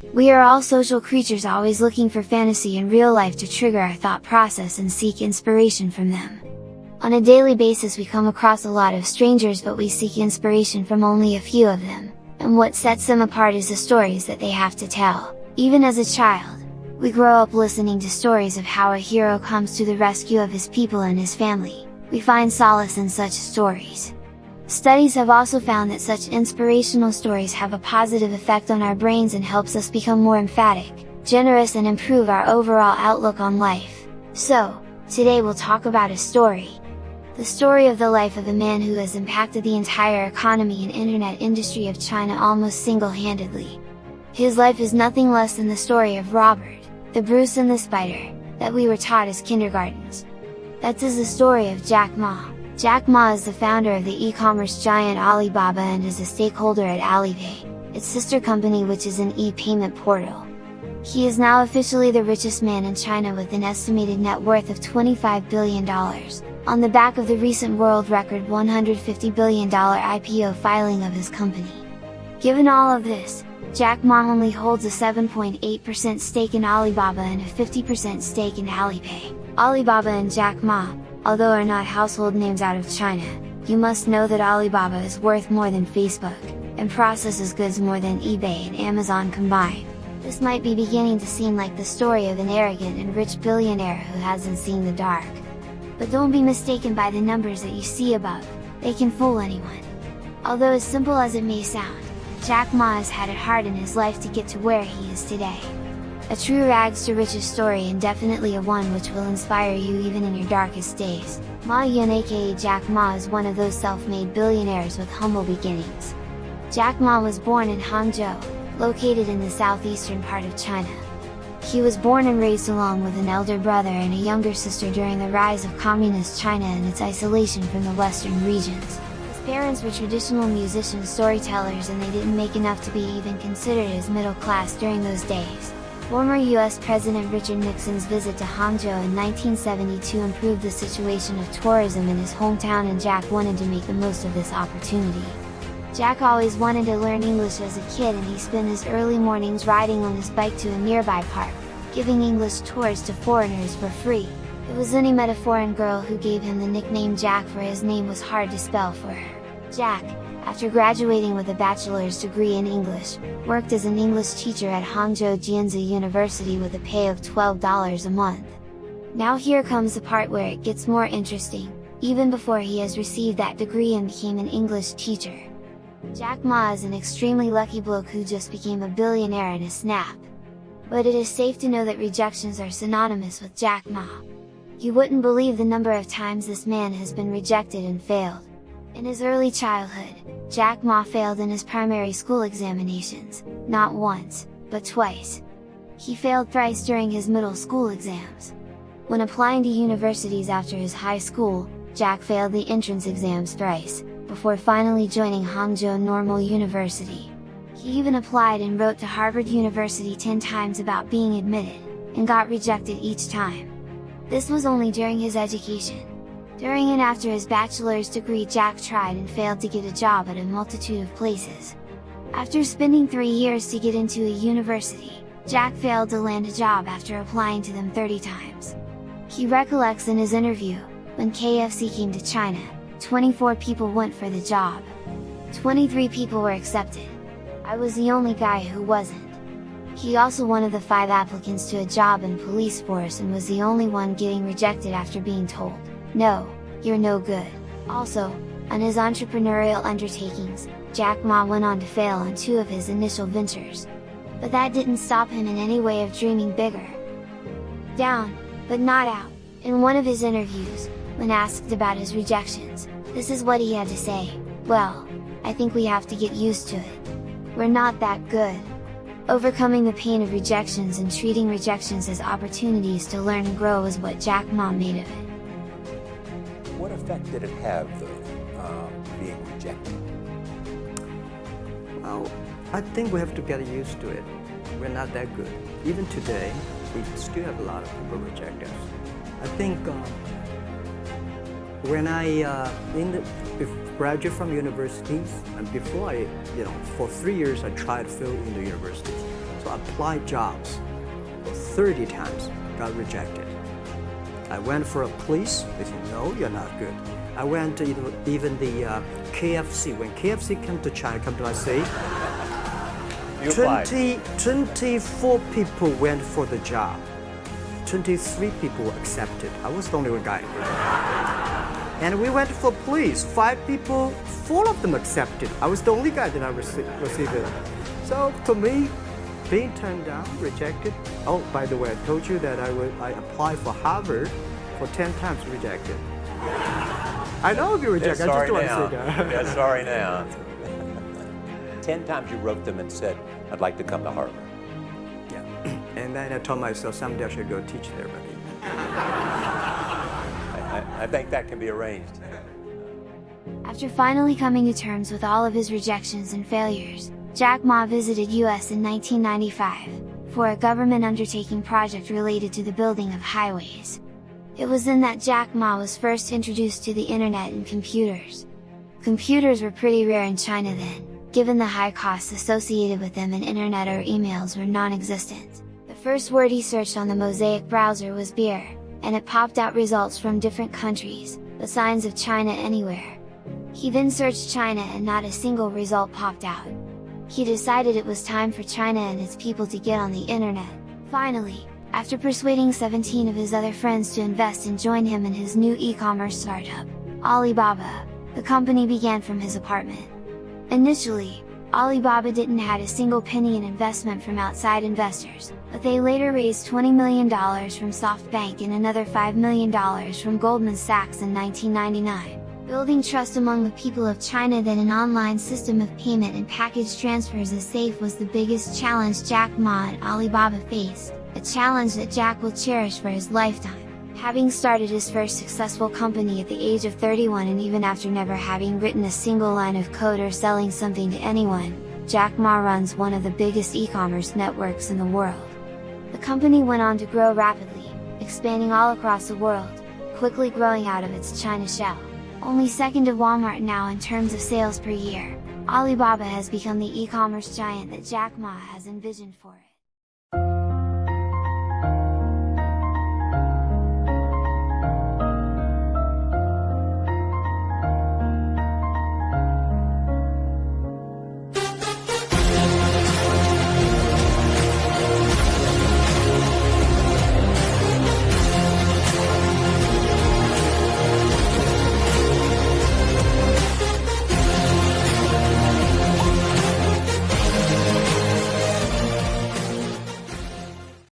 We are all social creatures, always looking for fantasy in real life to trigger our thought process and seek inspiration from them. On a daily basis we come across a lot of strangers, but we seek inspiration from only a few of them, and what sets them apart is the stories that they have to tell. Even as a child, we grow up listening to stories of how a hero comes to the rescue of his people and his family. We find solace in such stories. Studies have also found that such inspirational stories have a positive effect on our brains and helps us become more emphatic, generous, and improve our overall outlook on life. So, today we'll talk about a story. The story of the life of a man who has impacted the entire economy and internet industry of China almost single-handedly. His life is nothing less than the story of Robert, the Bruce and the Spider, that we were taught as kindergartens. That is the story of Jack Ma. Jack Ma is the founder of the e-commerce giant Alibaba and is a stakeholder at Alipay, its sister company, which is an e-payment portal. He is now officially the richest man in China with an estimated net worth of $25 billion, on the back of the recent world record $150 billion IPO filing of his company. Given all of this, Jack Ma only holds a 7.8% stake in Alibaba and a 50% stake in Alipay. Alibaba and Jack Ma, although are not household names out of China, you must know that Alibaba is worth more than Facebook, and processes goods more than eBay and Amazon combined. This might be beginning to seem like the story of an arrogant and rich billionaire who hasn't seen the dark. But don't be mistaken by the numbers that you see above, they can fool anyone. Although as simple as it may sound, Jack Ma has had it hard in his life to get to where he is today. A true rags to riches story, and definitely a one which will inspire you even in your darkest days. Ma Yun aka Jack Ma is one of those self-made billionaires with humble beginnings. Jack Ma was born in Hangzhou, located in the southeastern part of China. He was born and raised along with an elder brother and a younger sister during the rise of communist China and its isolation from the western regions. His parents were traditional musicians, storytellers, and they didn't make enough to be even considered as middle class during those days. Former US President Richard Nixon's visit to Hangzhou in 1972 improved the situation of tourism in his hometown, and Jack wanted to make the most of this opportunity. Jack always wanted to learn English as a kid, and he spent his early mornings riding on his bike to a nearby park, giving English tours to foreigners for free. It was then he met a foreign girl who gave him the nickname Jack, for his name was hard to spell for her. Jack, after graduating with a bachelor's degree in English, worked as an English teacher at Hangzhou Jianzi University with a pay of $12 a month. Now here comes the part where it gets more interesting, even before he has received that degree and became an English teacher. Jack Ma is an extremely lucky bloke who just became a billionaire in a snap. But it is safe to know that rejections are synonymous with Jack Ma. You wouldn't believe the number of times this man has been rejected and failed. In his early childhood, Jack Ma failed in his primary school examinations, not once, but twice. He failed thrice during his middle school exams. When applying to universities after his high school, Jack failed the entrance exams thrice, before finally joining Hangzhou Normal University. He even applied and wrote to Harvard University 10 times about being admitted, and got rejected each time. This was only during his education. During and after his bachelor's degree, Jack tried and failed to get a job at a multitude of places. After spending 3 years to get into a university, Jack failed to land a job after applying to them 30 times. He recollects in his interview, when KFC came to China, 24 people went for the job. 23 people were accepted. I was the only guy who wasn't. He also one of the 5 applicants to a job in police force and was the only one getting rejected after being told, "No, you're no good." Also, on his entrepreneurial undertakings, Jack Ma went on to fail on 2 of his initial ventures. But that didn't stop him in any way of dreaming bigger. Down, but not out. In one of his interviews, when asked about his rejections, this is what he had to say: "Well, I think we have to get used to it. We're not that good." Overcoming the pain of rejections and treating rejections as opportunities to learn and grow is what Jack Ma made of it. What effect did it have, though, being rejected? Well, I think we have to get used to it. We're not that good. Even today, we still have a lot of people reject us. I think when I graduate from universities, and before for 3 years I tried to fill in the universities. applied jobs 30 times, got rejected. I went for a police, they said, no, you're not good. I went to even the KFC. When KFC came to China, come to my city, 24 people went for the job. 23 people accepted. I was the only one guy. And we went for police. 5 people, 4 of them accepted. I was the only guy that I received it. So to me, being turned down, rejected. Oh, by the way, I told you that I applied for Harvard for 10 times, rejected. I know I'll be rejected. I just want to say that. Yeah, sorry now. 10 times you wrote them and said, I'd like to come to Harvard. Yeah. And then I told myself someday I should go teach there. But I think that can be arranged. After finally coming to terms with all of his rejections and failures, Jack Ma visited US in 1995, for a government undertaking project related to the building of highways. It was then that Jack Ma was first introduced to the internet and computers. Computers were pretty rare in China then, given the high costs associated with them, and internet or emails were non-existent. The first word he searched on the Mosaic browser was beer, and it popped out results from different countries, the signs of China anywhere. He then searched China and not a single result popped out. He decided it was time for China and its people to get on the internet. Finally, after persuading 17 of his other friends to invest and join him in his new e-commerce startup, Alibaba, the company began from his apartment. Initially, Alibaba didn't have a single penny in investment from outside investors, but they later raised $20 million from SoftBank and another $5 million from Goldman Sachs in 1999. Building trust among the people of China that an online system of payment and package transfers is safe was the biggest challenge Jack Ma and Alibaba faced, a challenge that Jack will cherish for his lifetime. Having started his first successful company at the age of 31 and even after never having written a single line of code or selling something to anyone, Jack Ma runs one of the biggest e-commerce networks in the world. The company went on to grow rapidly, expanding all across the world, quickly growing out of its China shell. Only second to Walmart now in terms of sales per year, Alibaba has become the e-commerce giant that Jack Ma has envisioned for it.